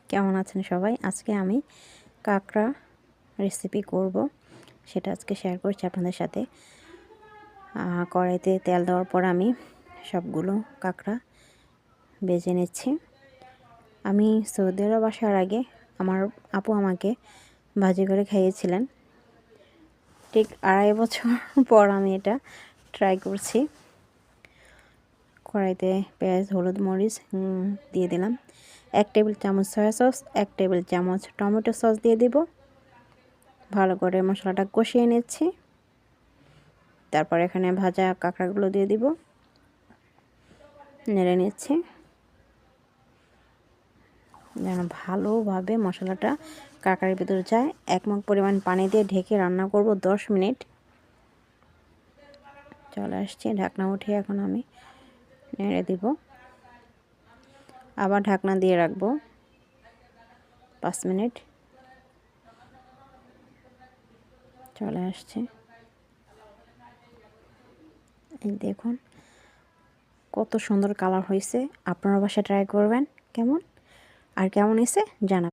কেমন আছেন সবাই? আজকে আমি কাঁকড়া রেসিপি করব, সেটা আজকে শেয়ার করছি আপনাদের সাথে। কড়াইতে তেল দেওয়ার পর আমি সবগুলো কাঁকড়া ভেজে নিচ্ছি। আমি সৌদি আরব আসার আগে আমার আপু আমাকে ভাজি করে খাইয়েছিলেন। ঠিক 2.5 বছর পর আমি এটা ট্রাই করছি। কড়াইতে পেঁয়াজ, হলুদ, মরিচ দিয়ে দিলাম। 1 টেবিল চামচ সয়া সস, 1 টেবিল চামচ টমেটো সস দিয়ে দিব। ভালো করে মশলাটা কষিয়ে নিচ্ছি। তারপর এখানে ভাজা কাঁকড়াগুলো দিয়ে দিব, নেড়ে নিচ্ছি যেন ভালোভাবে মশলাটা কাঁকড়ার ভিতরে যায়। 1 মগ পরিমাণ পানি দিয়ে ঢেকে রান্না করব 10 মিনিট। চলে আসছে, ঢাকনা উঠিয়ে এখন আমি নেড়ে দিব, আবার ঢাকনা দিয়ে রাখবো 5 মিনিট। চলে আসছে, এই দেখুন কত সুন্দর কালার হয়েছে। আপনারা বাসায় ট্রাই করবেন কেমন, আর কেমন হয়েছে জানাবেন।